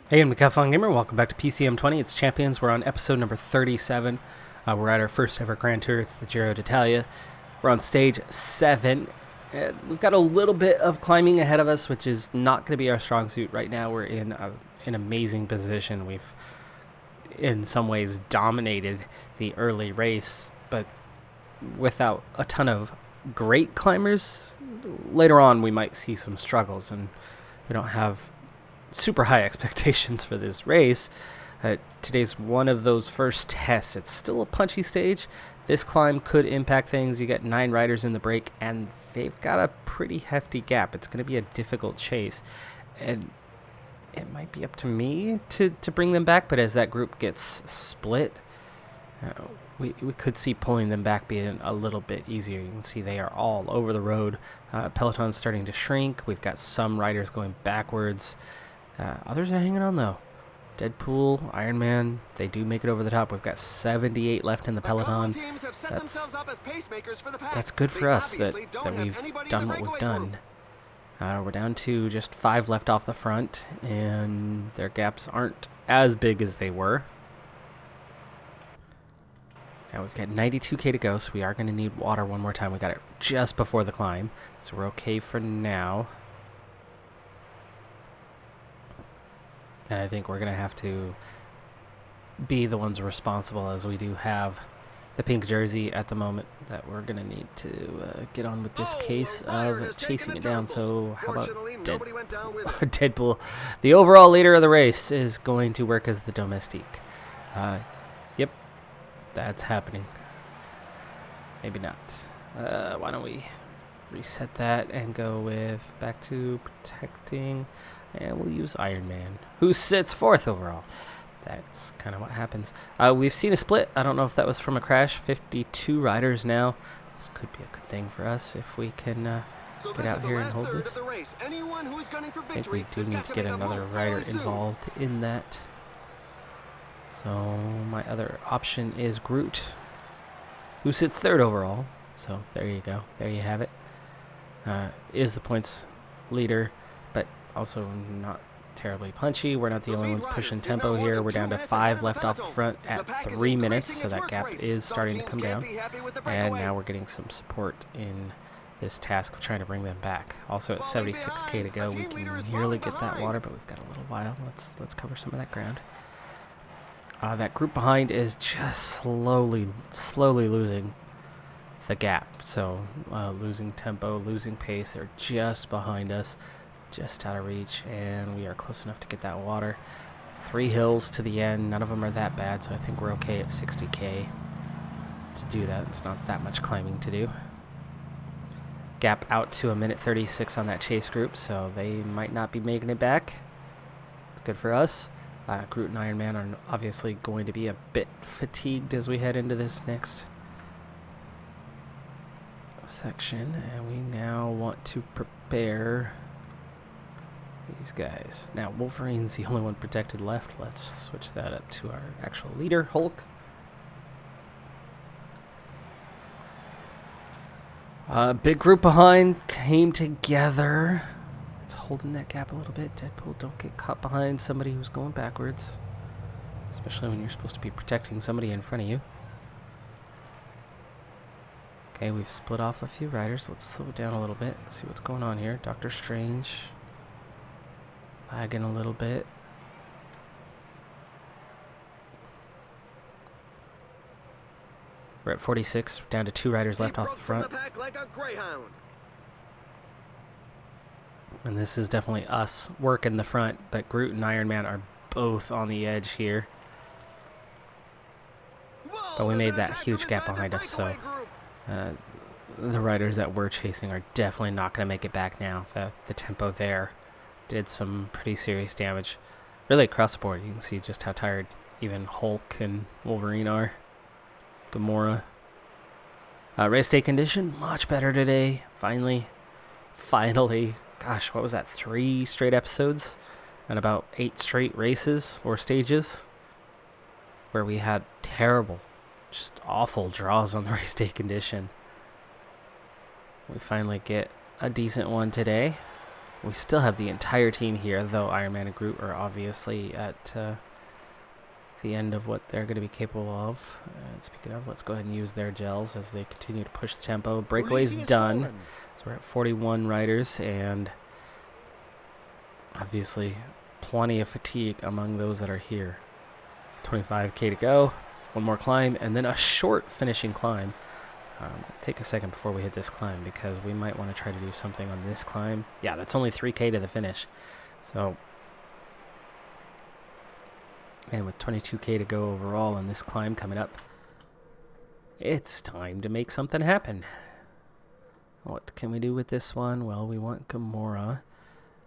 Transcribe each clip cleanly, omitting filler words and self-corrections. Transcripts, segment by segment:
Hey, I'm Decathlon Gamer. Welcome back to PCM20. It's Champions. We're on episode number 37. We're at our first ever Grand Tour. It's the Giro d'Italia. We're on stage 7. We've got a little bit of climbing ahead of us, which is not going to be our strong suit right now. We're in an amazing position. We've, in some ways, dominated the early race, but without a ton of great climbers, later on we might see some struggles, and we don't have super high expectations for this race. Today's one of those first tests. It's still a punchy stage. This climb could impact things. You got 9 riders in the break, and they've got a pretty hefty gap. It's going to be a difficult chase, and it might be up to me to bring them back, but as that group gets split, we could see pulling them back being a little bit easier. You can see they are all over the road. Peloton's starting to shrink. We've got some riders going backwards. Others are hanging on, though. Deadpool, Iron Man, they do make it over the top. We've got 78 left in the Peloton. That's good for us that we've done what we've done. We're down to just 5 left off the front, and their gaps aren't as big as they were. Now we've got 92k to go, so we are going to need water one more time. We got it just before the climb, so we're okay for now. And I think we're going to have to be the ones responsible, as we do have the pink jersey at the moment, that we're going to need to get on with this case of chasing it down. So how about Deadpool? The overall leader of the race is going to work as the domestique. Yep, that's happening. Maybe not. Why don't we reset that and go with back to protecting, and we'll use Iron Man, who sits 4th overall. That's kind of what happens. We've seen a split. I don't know if that was from a crash. 52 riders now. This could be a good thing for us if we can get out here and hold this. I think we do need to get another rider involved in that. So my other option is Groot, who sits 3rd overall. So there you go. There you have it. Is the points leader, but also not terribly punchy. We're not the only ones pushing tempo here. We're down to 5 left off the front at 3 minutes, so that gap is starting to come down. And now we're getting some support in this task of trying to bring them back. Also at 76k to go, we can nearly get that water, but we've got a little while. Let's cover some of that ground. That group behind is just slowly losing the gap. So losing tempo, losing pace. They're just behind us, just out of reach, and we are close enough to get that water. 3 hills to the end. None of them are that bad, so I think we're okay at 60k to do that. It's not that much climbing to do. Gap out to 1:36 on that chase group, so they might not be making it back. It's good for us. Groot and Iron Man are obviously going to be a bit fatigued as we head into this next section, and we now want to prepare these guys. Now Wolverine's the only one protected left. Let's switch that up to our actual leader, Hulk. Big group behind came together. It's holding that gap a little bit. Deadpool, don't get caught behind somebody who's going backwards, especially when you're supposed to be protecting somebody in front of you. Okay, we've split off a few riders. Let's slow it down a little bit. See what's going on here. Doctor Strange lagging a little bit. We're at 46, down to 2 riders left off the front. And this is definitely us working the front, but Groot and Iron Man are both on the edge here. But we made that huge gap behind us, so the riders that we're chasing are definitely not going to make it back now. The tempo there did some pretty serious damage. Really across the board, you can see just how tired even Hulk and Wolverine are. Gamora. Race day condition, much better today. Finally. Gosh, what was that? 3 straight episodes and about 8 straight races or stages where we had terrible, just awful draws on the race day condition. We finally get a decent one today. We still have the entire team here, though Ironman and Groot are obviously at the end of what they're going to be capable of. And speaking of, let's go ahead and use their gels as they continue to push the tempo. Breakaway's done. So we're at 41 riders, and obviously plenty of fatigue among those that are here. 25K to go. One more climb, and then a short finishing climb. Take a second before we hit this climb, because we might want to try to do something on this climb. Yeah, that's only 3K to the finish. So, and with 22K to go overall on this climb coming up, it's time to make something happen. What can we do with this one? Well, we want Gamora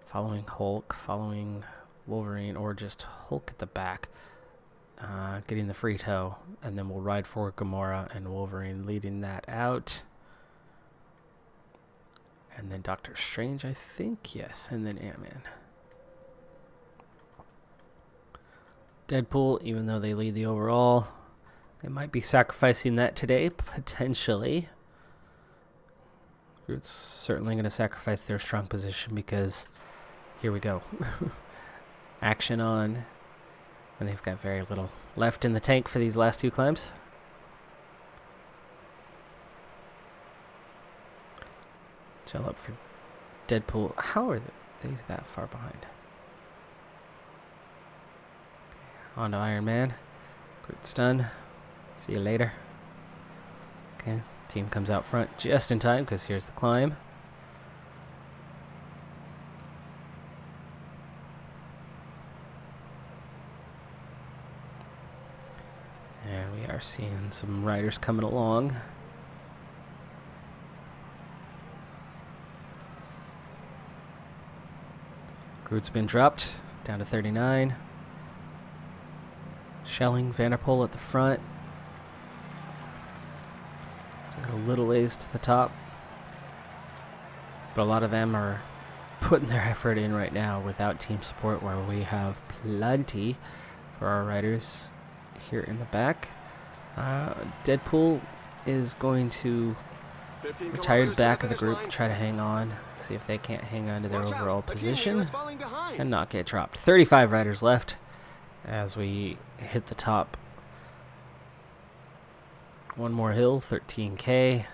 following Hulk, following Wolverine, or just Hulk at the back. Getting the free toe, and then we'll ride for Gamora and Wolverine leading that out. And then Doctor Strange, I think, yes, and then Ant-Man. Deadpool, even though they lead the overall, they might be sacrificing that today, potentially. Groot's certainly going to sacrifice their strong position, because here we go. Action on. And they've got very little left in the tank for these last two climbs. Gel up for Deadpool. How are they that far behind? On to Iron Man. Groot's done. See you later. Okay, team comes out front just in time, because here's the climb. And we are seeing some riders coming along. Groot's been dropped down to 39. Schelling, Vanderpool at the front. Still got a little ways to the top. But a lot of them are putting their effort in right now without team support, where we have plenty for our riders here in the back. Deadpool is going to retire to the back of the group, try to hang on, see if they can't hang on to their overall position and not get dropped. 35 riders left as we hit the top. One more hill, 13K.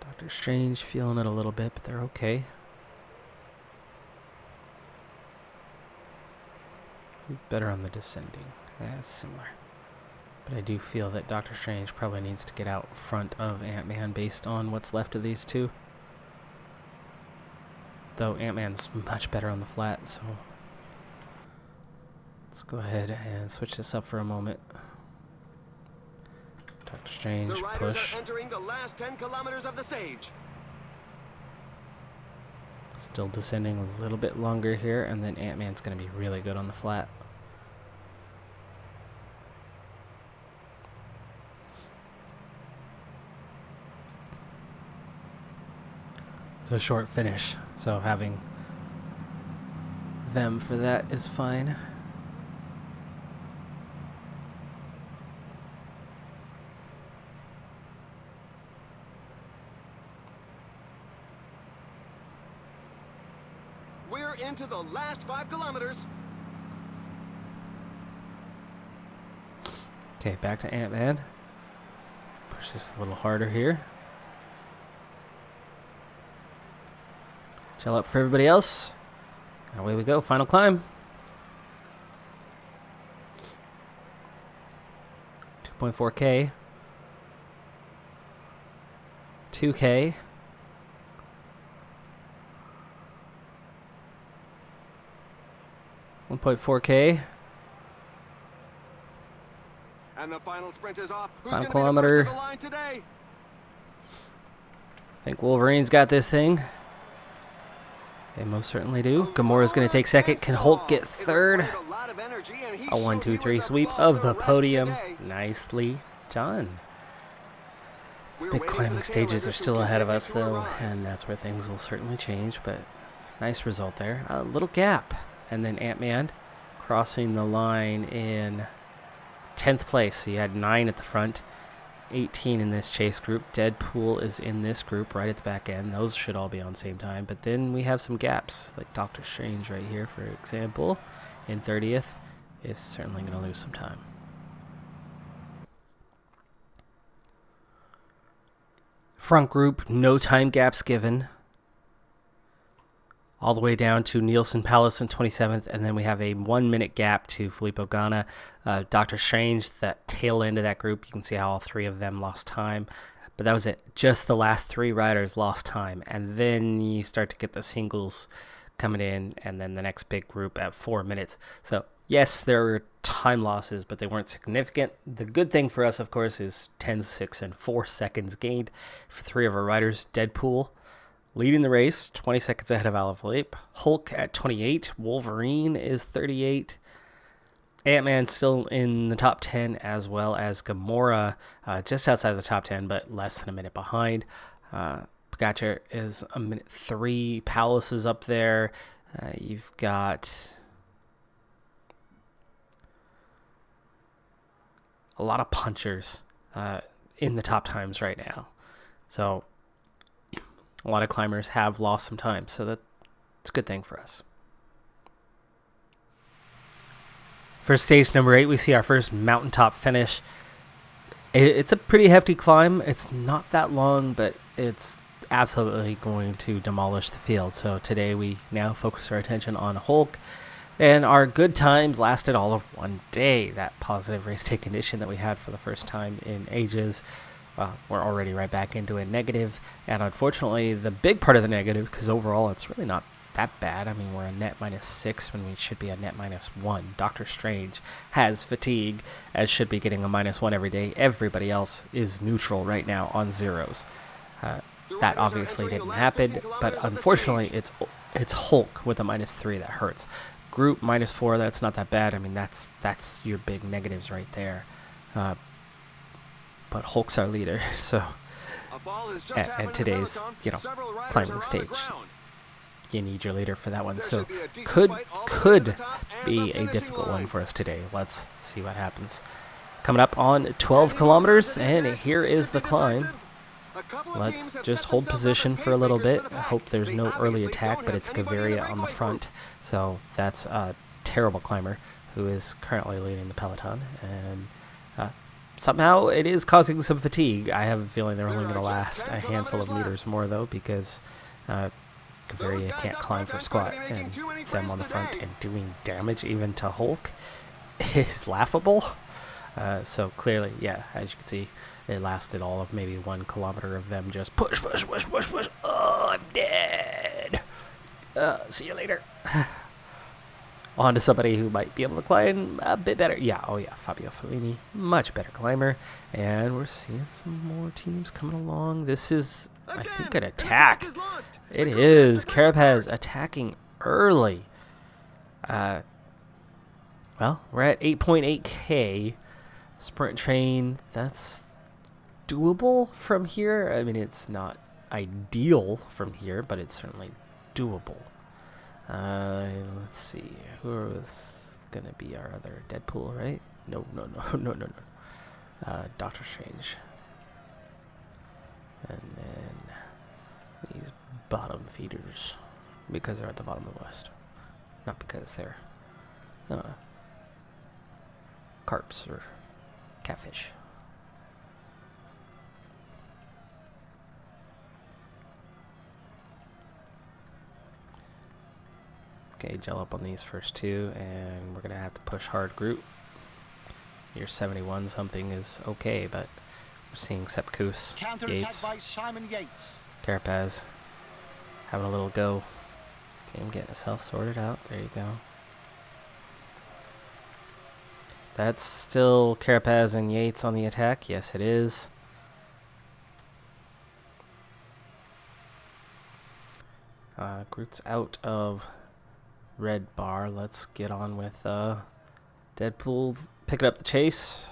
Doctor Strange feeling it a little bit, but they're okay. Better on the descending. Yeah, it's similar. But I do feel that Doctor Strange probably needs to get out front of Ant-Man based on what's left of these two. Though Ant-Man's much better on the flat, so let's go ahead and switch this up for a moment. Doctor Strange, the push. Are entering the last 10 kilometers of the stage. Still descending a little bit longer here, and then Ant-Man's going to be really good on the flat. It's a short finish, so having them for that is fine. We're into the last 5 kilometers. Okay, back to Ant-Man. Push this a little harder here. Gel up for everybody else. And away we go. Final climb. 2.4K. 2K. 1.4K. And the final sprint is off. Who's Final gonna kilometer. be the first to the line today? I think Wolverine's got this thing. They most certainly do. Gamora's going to take second. Can Hulk get third? A 1-2-3 sweep of the podium. Nicely done. Big climbing stages are still ahead of us, though, and that's where things will certainly change, but nice result there. A little gap. And then Ant-Man crossing the line in 10th place. So you had 9 at the front. 18 in this chase group. Deadpool is in this group right at the back end. Those should all be on the same time. But then we have some gaps, like Doctor Strange right here, for example, in 30th is certainly going to lose some time. Front group, no time gaps given. All the way down to Nielsen Palace in 27th, and then we have a 1 minute gap to Filippo Ganna. Doctor Strange, that tail end of that group, you can see how all three of them lost time. But that was it. Just the last three riders lost time. And then you start to get the singles coming in, and then the next big group at 4 minutes. So, yes, there were time losses, but they weren't significant. The good thing for us, of course, is 10, 6, and 4 seconds gained for three of our riders. Deadpool leading the race, 20 seconds ahead of Alaphilippe. Hulk at 28. Wolverine is 38. Ant-Man still in the top 10, as well as Gamora just outside of the top 10, but less than a minute behind. Pogacar is a minute 3. Palace is up there. You've got a lot of punchers in the top times right now. So a lot of climbers have lost some time, so that's a good thing for us. For stage number 8, we see our first mountaintop finish. It's a pretty hefty climb. It's not that long, but it's absolutely going to demolish the field. So today we now focus our attention on Hulk, and our good times lasted all of one day. That positive race day condition that we had for the first time in ages, well, we're already right back into a negative, and unfortunately the big part of the negative, because overall it's really not that bad. I mean, we're a net -6 when we should be a net -1. Doctor Strange has fatigue, as should be getting a -1 every day. Everybody else is neutral right now on zeros. That obviously didn't happen, but unfortunately it's Hulk with a -3 that hurts. Group -4, that's not that bad. I mean, that's your big negatives right there. But Hulk's our leader, so at today's climbing stage, you need your leader for that one. So could be a difficult one for us today. Let's see what happens. Coming up on 12 kilometers, and here is the climb. Let's just hold position for a little bit. I hope there's no early attack, but it's Gaviria on the front, so that's a terrible climber who is currently leading the peloton, and somehow it is causing some fatigue. I have a feeling they're only going to last a handful of meters more, though, because Gaviria can't climb for squat, and them on the front and doing damage even to Hulk is laughable. So clearly, yeah, as you can see, it lasted all of maybe 1 kilometer of them just push. Oh, I'm dead. See you later. On to somebody who might be able to climb a bit better. Yeah, Fabio Follini, much better climber. And we're seeing some more teams coming along. This is, I think, an attack. It is. Carapaz attacking early. Well, we're at 8.8K. Sprint train, that's doable from here. I mean, it's not ideal from here, but it's certainly doable. Let's see. Who was going to be our other Deadpool, right? No. Doctor Strange. And then these bottom feeders, because they're at the bottom of the list. Not because they're carps or catfish. Okay, gel up on these first two, and we're going to have to push hard group. Your 71 something is okay, but we're seeing Sepkus, Yates, Carapaz having a little go. Team getting itself sorted out. There you go. That's still Carapaz and Yates on the attack. Yes, it is. Groot's out of red bar. Let's get on with Deadpool picking up the chase.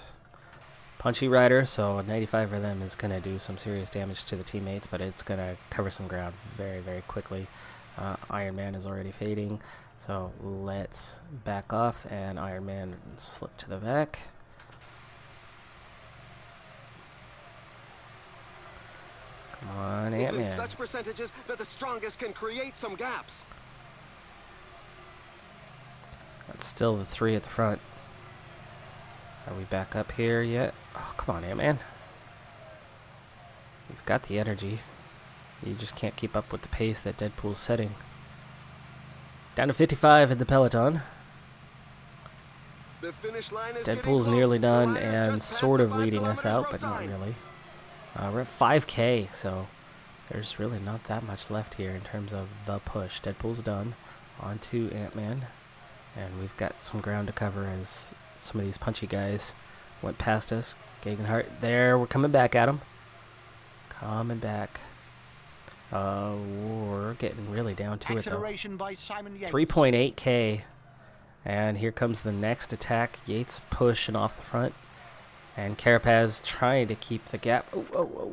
Punchy rider, so a 95 for them is going to do some serious damage to the teammates, but it's going to cover some ground very, very quickly. Iron Man is already fading, so let's back off, and Iron Man slip to the back. Come on, It's in Ant-Man. such percentages that the strongest can create some gaps. That's still the 3 at the front. Are we back up here yet? Oh, come on, Ant-Man. You've got the energy. You just can't keep up with the pace that Deadpool's setting. Down to 55 in the peloton. The finish line is Deadpool's nearly done and sort of leading us out, but not really. We're at 5K, so there's really not that much left here in terms of the push. Deadpool's done. On to Ant-Man. And we've got some ground to cover as some of these punchy guys went past us. Gegenhart, there, we're coming back at him. Coming back. We're getting really down to it, though. 3.8K. And here comes the next attack. Yates pushing off the front. And Carapaz trying to keep the gap. Oh,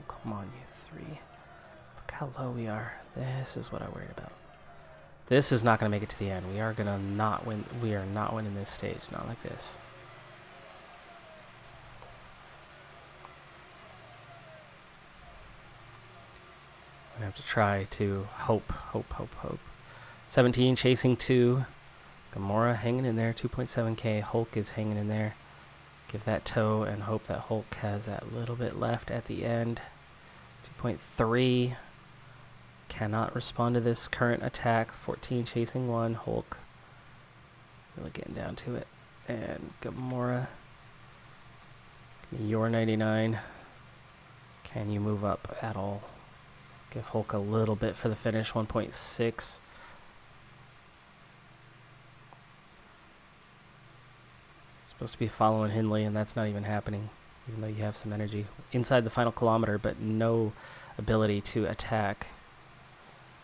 come on, you 3. Look how low we are. This is what I worried about. This is not going to make it to the end. We are going to not win. We are not winning this stage. Not like this. I have to try to hope. 17 chasing 2. Gamora hanging in there. 2.7K. Hulk is hanging in there. Give that toe and hope that Hulk has that little bit left at the end. 2.3. Cannot respond to this current attack. 14 chasing 1. Hulk really getting down to it. And Gamora. You're 99. Can you move up at all? Give Hulk a little bit for the finish. 1.6. Supposed to be following Hindley, and that's not even happening, even though you have some energy. Inside the final kilometer, but no ability to attack.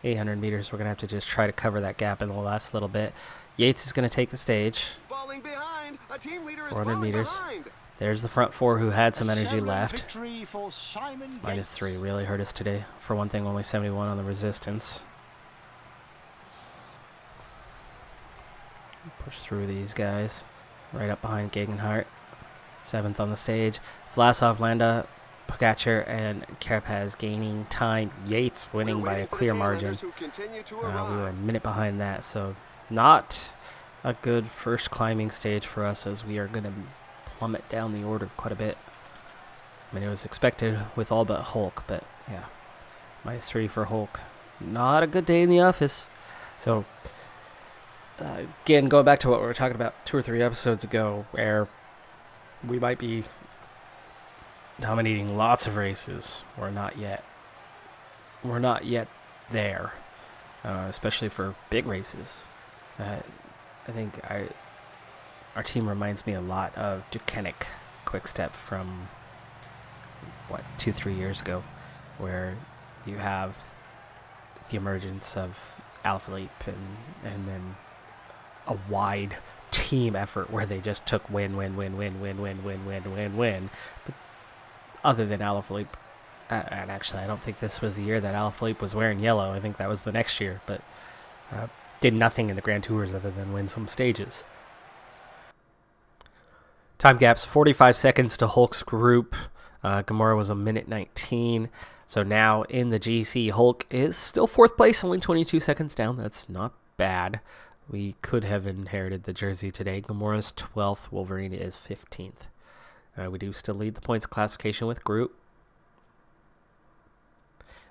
800 meters, we're going to have to just try to cover that gap in the last little bit. Yates is going to take the stage. Falling behind. A team leader is 400 falling meters. behind. There's the front 4 who had some energy left. It's Minus 3 really hurt us today. For one thing, only 71 on the resistance. Push through these guys. Right up behind Gegenhart. 7th on the stage. Vlasov, Landa, Pogacar, and Carapaz gaining time. Yates winning by a clear margin. We were a minute behind that, so not a good first climbing stage for us, as we are going to plummet down the order quite a bit. I mean, it was expected with all but Hulk, but yeah. Minus 3 for Hulk. Not a good day in the office. So, again, going back to what we were talking about 2 or 3 episodes ago, where we might be dominating lots of races. We're not yet there, especially for big races. I think our team reminds me a lot of Ducanic Quick-Step from 2-3 years ago, where you have the emergence of Alaphilippe and then a wide team effort where they just took win. But other than Alaphilippe, and actually I don't think this was the year that Alaphilippe was wearing yellow. I think that was the next year, but did nothing in the Grand Tours other than win some stages. Time gaps, 45 seconds to Hulk's group. Gamora was a minute 19. So now in the GC, Hulk is still 4th place, only 22 seconds down. That's not bad. We could have inherited the jersey today. Gamora's 12th. Wolverine is 15th. We do still lead the points classification with group.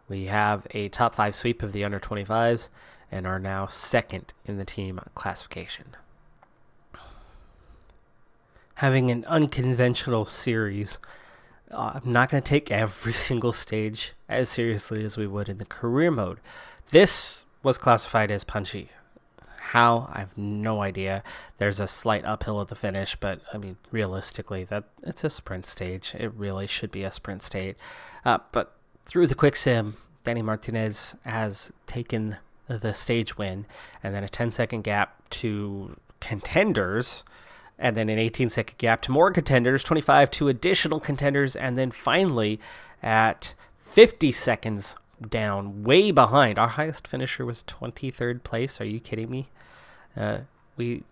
We have a top 5 sweep of the under 25s and are now 2nd in the team classification. Having an unconventional series, I'm not going to take every single stage as seriously as we would in the career mode. This was classified as punchy. How? I have no idea. There's a slight uphill at the finish, but I mean, realistically, it's a sprint stage. It really should be a sprint stage. But through the quick sim, Danny Martinez has taken the stage win, and then a 10-second gap to contenders, and then an 18-second gap to more contenders, 25 to additional contenders, and then finally at 50 seconds down, way behind. Our highest finisher was 23rd place. Are you kidding me? We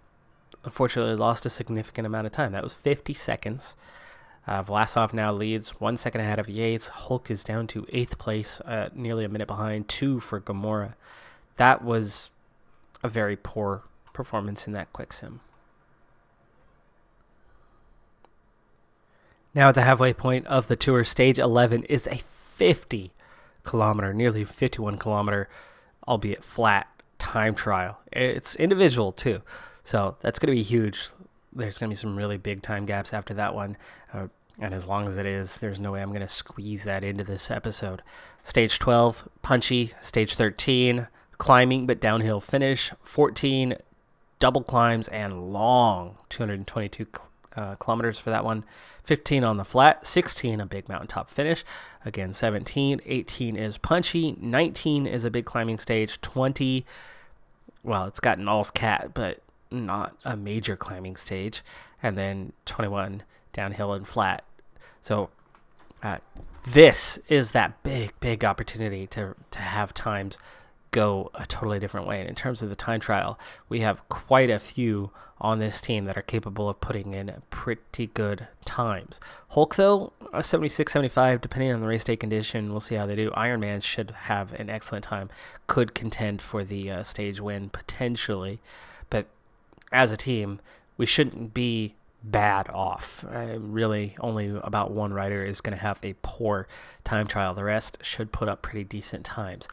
unfortunately lost a significant amount of time. That was 50 seconds. Vlasov now leads 1 second ahead of Yates. Hulk is down to 8th place, nearly a minute behind, 2 for Gamora. That was a very poor performance in that quick sim. Now at the halfway point of the tour, stage 11 is a 50 kilometer, nearly 51 kilometer, albeit flat time trial. It's individual too, so that's going to be huge. There's going to be some really big time gaps after that one, and as long as it is, there's no way I'm going to squeeze that into this episode. Stage 12, punchy. Stage 13, climbing but downhill finish. 14, double climbs and long, 222 kilometers for that one. 15 on the flat. 16, a big mountaintop finish. Again, 17. 18 is punchy. 19 is a big climbing stage. 20, well, it's got an all's cat, but not a major climbing stage. And then 21, downhill and flat. So this is that big opportunity to have times go a totally different way. And in terms of the time trial, we have quite a few on this team that are capable of putting in pretty good times. Hulk, though, 76, 75, depending on the race day condition. We'll see how they do. Iron Man should have an excellent time. Could contend for the stage win, potentially. But as a team, we shouldn't be bad off. Really, only about one rider is going to have a poor time trial. The rest should put up pretty decent times.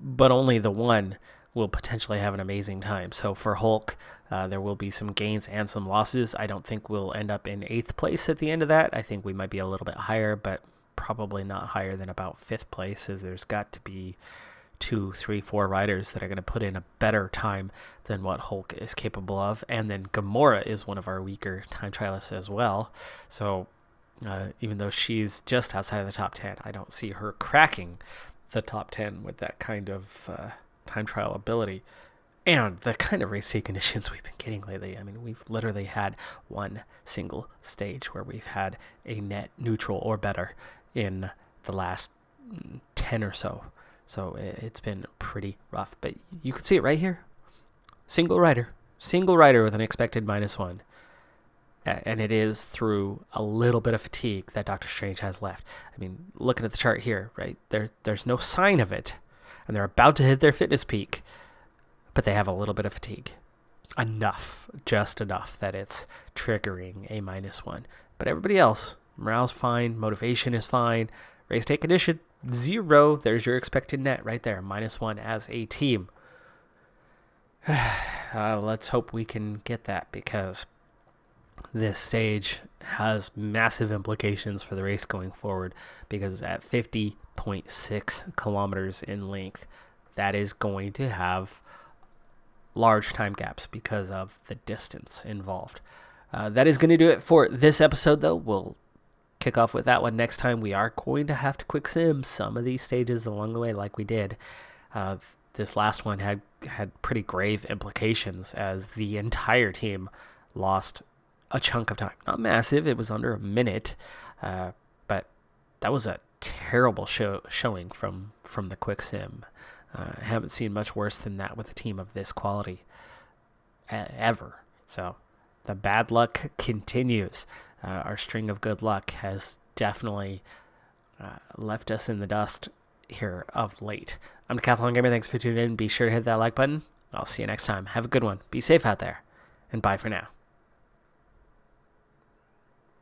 But only the one will potentially have an amazing time. So for Hulk, there will be some gains and some losses. I don't think we'll end up in 8th place at the end of that. I think we might be a little bit higher, but probably not higher than about 5th place, as there's got to be 2, 3, 4 riders that are going to put in a better time than what Hulk is capable of. And then Gamora is one of our weaker time trialists as well. So even though she's just outside of the top 10, I don't see her cracking the top 10 with that kind of time trial ability and the kind of race day conditions we've been getting lately. I mean, we've literally had one single stage where we've had a net neutral or better in the last 10 or so. So it's been pretty rough, but you can see it right here. Single rider with an expected -1. And it is through a little bit of fatigue that Doctor Strange has left. I mean, looking at the chart here, right? There's no sign of it, and they're about to hit their fitness peak, but they have a little bit of fatigue. Just enough that it's triggering a -1. But everybody else, morale's fine, motivation is fine, race day condition, 0. There's your expected net right there, -1 as a team. Let's hope we can get that, because this stage has massive implications for the race going forward, because at 50.6 kilometers in length, that is going to have large time gaps because of the distance involved. That is going to do it for this episode, though. We'll kick off with that one next time. We are going to have to quick sim some of these stages along the way like we did. This last one had pretty grave implications, as the entire team lost a chunk of time. Not massive, it was under a minute, but that was a terrible showing from the quick sim. I haven't seen much worse than that with a team of this quality ever. So the bad luck continues. Our string of good luck has definitely left us in the dust here of late. I'm Decathlon Gamer. Thanks for tuning in. Be sure to hit that like button. I'll see you next time. Have a good one. Be safe out there, and bye for now.